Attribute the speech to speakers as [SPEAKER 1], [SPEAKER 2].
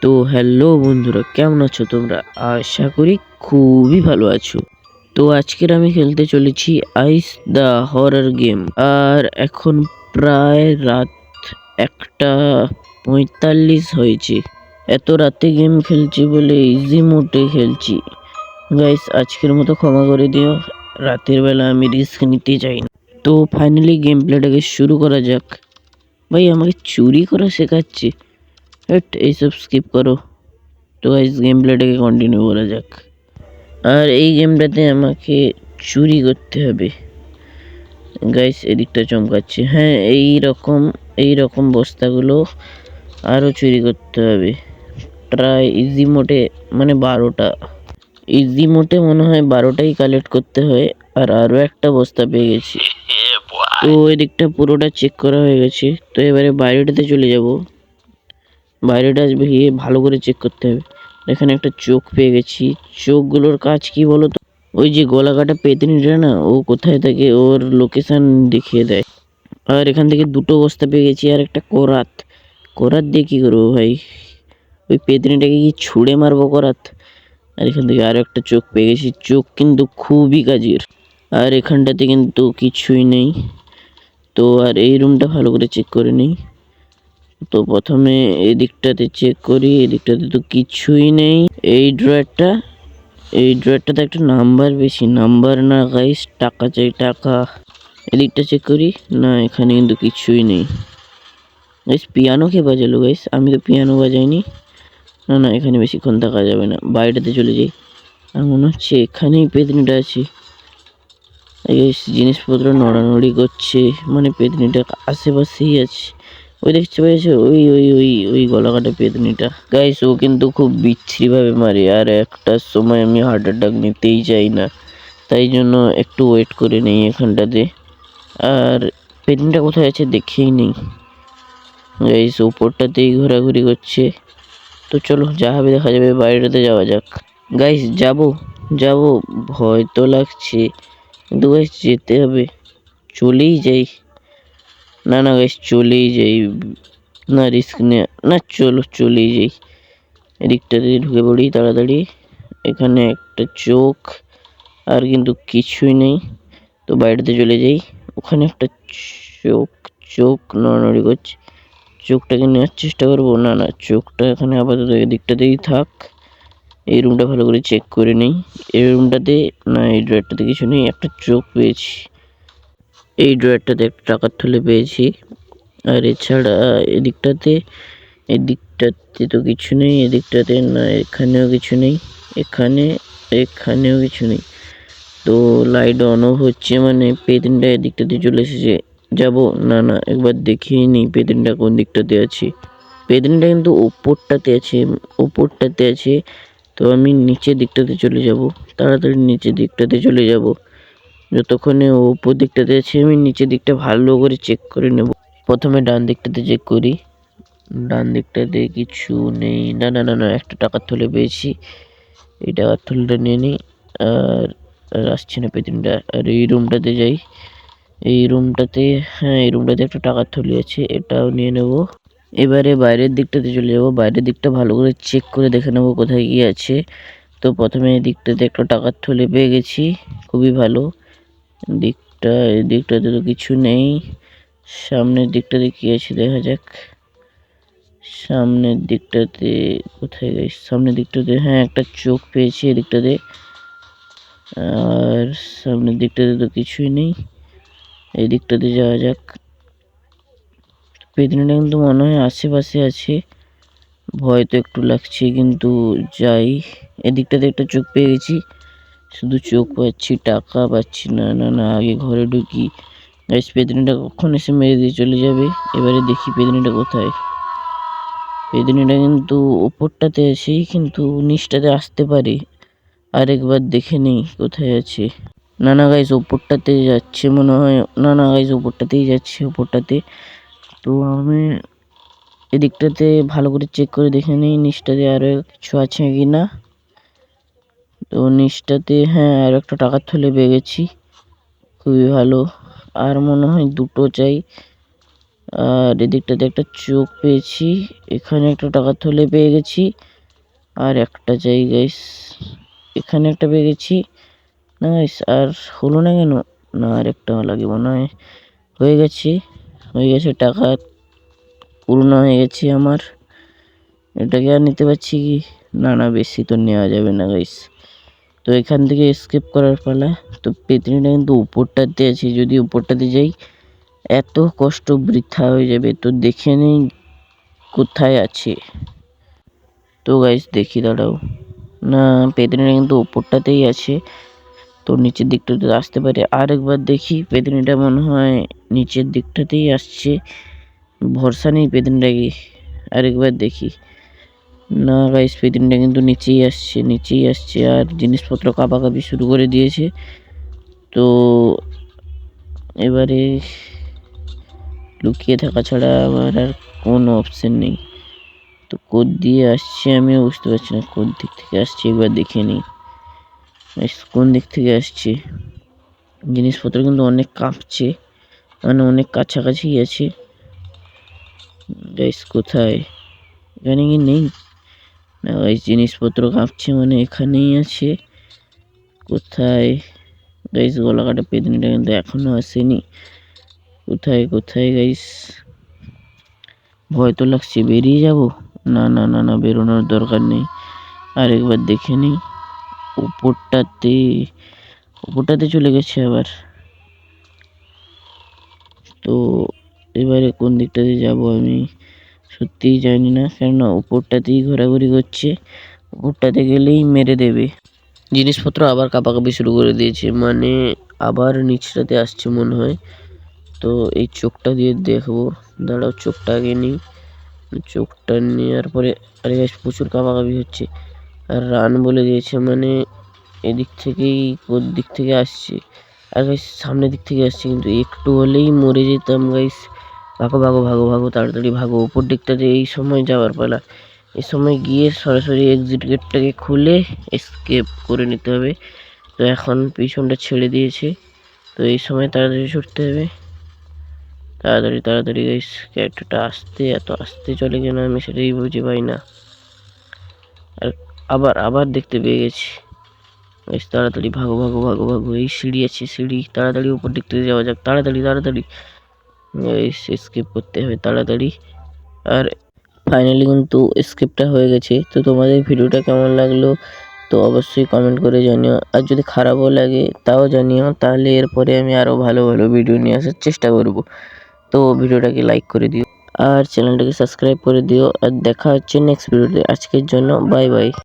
[SPEAKER 1] তো হ্যালো বন্ধুরা, কেমন আছো তোমরা? আশা করি খুবই ভালো আছো। তো আজকের আমি খেলতে চলেছি আইস দ্য হরর গেম। আর এখন প্রায় রাত 1:45 হয়েছে। এত রাতে গেম খেলছি বলে ইজি মোডে খেলছি। গাইস, আজকের মতো ক্ষমা করে দিও, রাতের বেলা আমি রিস্ক নিতে চাই না। তো ফাইনালি গেম প্লেটাকে শুরু করা যাক। ভাই আমাকে চুরি করা শেখাচ্ছে। এইসব স্কিপ করো। তো গাইস, গেম প্লেটাকে কন্টিনিউ করা যাক। আর এই গেমটাতে আমাকে চুরি করতে হবে। গাইস, এদিকটা চমকাচ্ছে। হ্যাঁ, এই রকম বস্তাগুলো আরও চুরি করতে হবে। প্রায় ইজি মোডে মানে 12টা। ইজি মোডে মনে হয় 12টাই কালেক্ট করতে হয়। আর আরও একটা বস্তা পেয়ে গেছি। তো এদিকটা পুরোটা চেক করা হয়ে গেছে। তো এবারে বাইরেটাতে চলে যাব। বাইরেটা আসবে গিয়ে ভালো করে চেক করতে হবে। এখানে একটা চোখ পেয়ে গেছি। চোখগুলোর কাজ কি বলো তো? ওই যে গলা কাটা পেতনিটা না, ও কোথায় থাকে ওর লোকেশন দেখিয়ে দেয়। আর এখান থেকে দুটো বস্তা পেয়ে গেছি আর একটা করাত। করাত দিয়ে কি করবো ভাই? ওই পেতনিটাকে কি ছুঁড়ে মারবো করাত? আর এখান থেকে আরো একটা চোখ পেয়ে গেছি। চোখ কিন্তু খুবই কাজের। আর এখানটাতে কিন্তু কিছুই নেই। তো আর এই রুমটা ভালো করে চেক করে নিই। তো প্রথমে এই দিকটাতে চেক করি। এই দিকটাতে তো কিছুই নেই। এই ড্রয়ারটাতে একটা নাম্বার, বেশি নাম্বার না গাইস, টাকা চাই টাকা। এদিকটা চেক করি। না, এখানে কিন্তু কিছুই নেই। গাইস, পিয়ানো কে বাজালো? গাইস, আমি তো পিয়ানো বাজাইনি। না না, এখানে বেশিক্ষণ থাকা যাবে না, বাইরেতে চলে যাই। আর মনে হচ্ছে এখানেই পেতনিটা আছে। গাইস, জিনিসপত্র নড়ানড়ি করছে, মানে পেতনিটা আশেপাশেই আছে। ওই দেখতে পেয়েছো? ওই ওই ওই ওই গলাকাটা পেতনিটা। গাইস, ও কিন্তু খুব বিচ্ছিরি ভাবে মারে। আর একটা সময় আমি হার্ট অ্যাটাক নিতেই চাই না, তাই জন্য একটু ওয়েট করে নেই এখানটাতে। আর পেতনিটা কোথায় আছে দেখেই নেই। গাইস, উপরটাতেই ঘোরাঘুরি করছে। তো চলো, যা হবে দেখা যাবে। বাইরেটাতে যাওয়া যাক। গাইস, যাবো, ভয় তো লাগছে, কিন্তু গাইস যেতে হবে। চলেই যাই। না না গাইস, চলেই যাই। না, রিস্ক নেই। না, চলেই যাই। এদিকটাতে ঢুকে পড়ি তাড়াতাড়ি। এখানে একটা চোখ, আর কিন্তু কিছুই নেই। তো বাইরেতে চলে যাই। ওখানে একটা চোখ চোখ নড়ানড়ি করছে। চোখটাকে নেওয়ার চেষ্টা করবো। না না, চোখটা এখানে আপাতত এদিকটাতেই থাক। এই রুমটা ভালো করে চেক করে নিই। এই রুমটাতে না, এই ড্রয়ারটাতে কিছু নেই। একটা চোখ পেয়েছি। এই ড্রয়ারটাতে একটা টাকার থলে পেয়েছি। আর এছাড়া এদিকটাতে তো কিছু নেই। এদিকটাতে না, এখানেও কিছু নেই। এখানেও কিছু নেই। তো লাইট অনও হচ্ছে, মানে পেতনিটা এদিকটাতে চলে এসেছে। যাব। না না, একবার দেখিয়ে নিই পেতনিটা কোন দিকটাতে আছে। পেতনিটা কিন্তু ওপরটাতে আছে। তো আমি নিচের দিকটাতে চলে যাব। তাড়াতাড়ি নিচের দিকটাতে চলে যাব। যতক্ষণে ও উপর দিকটাতে আছে, আমি নিচের দিকটা ভালো করে চেক করে নেব। প্রথমে ডান দিকটাতে চেক করি। ডান দিকটাতে কিছু নেই। না না না না, একটা টাকার থলে পেয়েছি। এই টাকার থলেটা নিয়ে নিই। আর আসছে না পেতনিটা। আর এই রুমটাতে যাই। হ্যাঁ, এই রুমটাতে একটা টাকার থলি আছে, এটাও নিয়ে নেব। এবারে বাইরের দিকটাতে চলে যাব। বাইরের দিকটা ভালো করে চেক করে দেখে নেব কোথায় কি আছে। তো প্রথমে এই দিকটাতে একটা টাকার থলে পেয়ে গেছি, খুবই ভালো। এই দিকটাতে তো কিছু নেই। সামনের দিকটাতে কি আছে দেখা যাক। সামনের দিকটাতে কোথায় গেছে? সামনের দিকটাতে হ্যাঁ, একটা চোখ পেয়েছি এদিকটাতে। আর সামনের দিকটাতে তো কিছুই নেই। এই দিকটাতে যাওয়া যাক। পেতনিটা কিন্তু মনে হয় আশেপাশে আছে। ভয় তো একটু লাগছে, কিন্তু যাই। এদিকটাতে একটা চোখ পেয়ে গেছি। শুধু চোখ পাচ্ছি, টাকা পাচ্ছি না। না না, আগে ঘরে ঢুকি। গাইস, পেতনিটা কখন এসে মেরে দিয়ে চলে যাবে? এবারে দেখি পেতনিটা কোথায়। পেতনিটা কিন্তু ওপরটাতে আছে, কিন্তু নিচটাতে আসতে পারে। আরেকবার দেখে নেই কোথায় আছে। না না গাইস, ওপরটাতে যাচ্ছে মনে হয়। না না গাইস, ওপরটাতেই যাচ্ছে, ওপরটাতে। তো আমি এদিকটাতে ভালো করে চেক করে দেখে নিই নিচটাতে আরো কিছু আছে কি না। তো নিচটাতে হ্যাঁ, আর একটা টাকার থলে পেয়ে গেছি, খুবই ভালো। আর মনে হয় দুটো চাই। আর এদিকটাতে একটা চোখ পেয়েছি, এখানে একটা টাকার থলে পেয়ে গেছি, আর একটা চাই গাইস, এখানে একটা পেয়ে গেছি। নাইস, আর হলো না কেন? না আর একটা লাগে মনে হয়। হয়ে গেছে টাকা পূর্ণ হয়ে গেছে আমার। এটাকে আর নিতে পারছি কি? না না, বেশি তো নেওয়া যাবে না গাইস। তো এখান থেকে স্কিপ করার পালা। তো পেতনিটা কিন্তু উপরটাতে আছে, যদি উপরটাতে যাই এত কষ্ট বৃথা হয়ে যাবে। তো দেখে নেই কোথায় আছে। তো গাইস দেখি, দাঁড়াও। না, পেতনিটা কিন্তু উপরটাতেই আছে। তো নিচের দিকটাতে আসতে পারে, আরেকবার দেখি। পেতনিটা মনে হয় নিচের দিকটাতেই আসছে, ভরসা নেই পেতনিটাকে। আরেকবার দেখি। না গাইস, পেতনিটা কিন্তু নিচেই আসছে আর জিনিসপত্র কাঁপাকাঁপি শুরু করে দিয়েছে। তো এবারে লুকিয়ে থাকা ছাড়া আমার আর কোনো অপশন নেই। তো কোদ দিয়ে আসছে আমিও বুঝতে পারছি না কোন দিক থেকে আসছে, একবার দেখে নিই কোন দিক থেকে আসছে। জিনিসপত্র কিন্তু অনেক কাঁপছে, মানে অনেক কাছাকাছি আছে। গাইস কোথায়? এখানে কি নেই? না গাইস, জিনিসপত্র কাঁপছে মানে এখানেই আছে। কোথায় গাইস? গলা কাটা পেতনিটা কিন্তু এখনো আসেনি। কোথায় গাইস? ভয় তো লাগছে, বেরিয়ে যাব। না না না না, বেরোনোর দরকার নেই, আরেকবার দেখে নিই। উপরটাতে চলে গেছে আবার। তো এবারে কোন দিকটাতে যাব আমি সত্যিই জানি না, কেননা উপরটাতেই ঘোরাঘুরি করছে। উপরটাতে গেলেই মেরে দেবে। জিনিসপত্র আবার কাঁপাকাঁপি শুরু করে দিয়েছে, মানে আবার নিচটাতে আসছে মনে হয়। তো এই চোখটা দিয়ে দেখবো, দাঁড়াও চোখটা আগে নিই। চোখটা নেওয়ার পরে আরে গাইস প্রচুর কাঁপাকাঁপি হচ্ছে, আর রান বলে দিয়েছে, মানে এদিক থেকেই কোন দিক থেকে আসছে। আর গাইস সামনের দিক থেকে আসছে, কিন্তু একটু হলেই মরে যেতাম গাইস। ভাগো ভাগো ভাগো ভাগো, তাড়াতাড়ি ভাগো, উপর দিকটাতে এই সময় যাওয়ার পালা। এই সময় গিয়ে সরাসরি এক্সিট গেটটাকে খুলে এসকেপ করে নিতে হবে। তো এখন পিছনটা ছেড়ে দিয়েছে, তো এই সময় তাড়াতাড়ি ছুটতে হবে। তাড়াতাড়ি তাড়াতাড়ি গাইস, ক্যারেক্টারটা এত আস্তে চলে কেন আমি সেটাই বুঝে পাই না। আর আবার দেখতে পেয়ে গেছি গাইস, তাড়াতাড়ি ভাগো ভাগো ভাগো ভাগো, এই সিঁড়ি আছে, সিঁড়ি, তাড়াতাড়ি উপর দিক থেকে যাওয়া যাক, তাড়াতাড়ি তাড়াতাড়ি গাইস, এসকেপ করতে হবে তাড়াতাড়ি। আর ফাইনালি কিন্তু এসকেপটা হয়ে গেছে। তো তোমাদের ভিডিওটা কেমন লাগলো তো অবশ্যই কমেন্ট করে জানিও, আর যদি খারাপও লাগে তাও জানিও, তাহলে এরপরে আমি আরও ভালো ভালো ভিডিও নিয়ে আসার চেষ্টা করব। তো ভিডিওটাকে লাইক করে দিও আর চ্যানেলটাকে সাবস্ক্রাইব করে দিও, আর দেখা হচ্ছে নেক্সট ভিডিওতে। আজকের জন্য বাই বাই।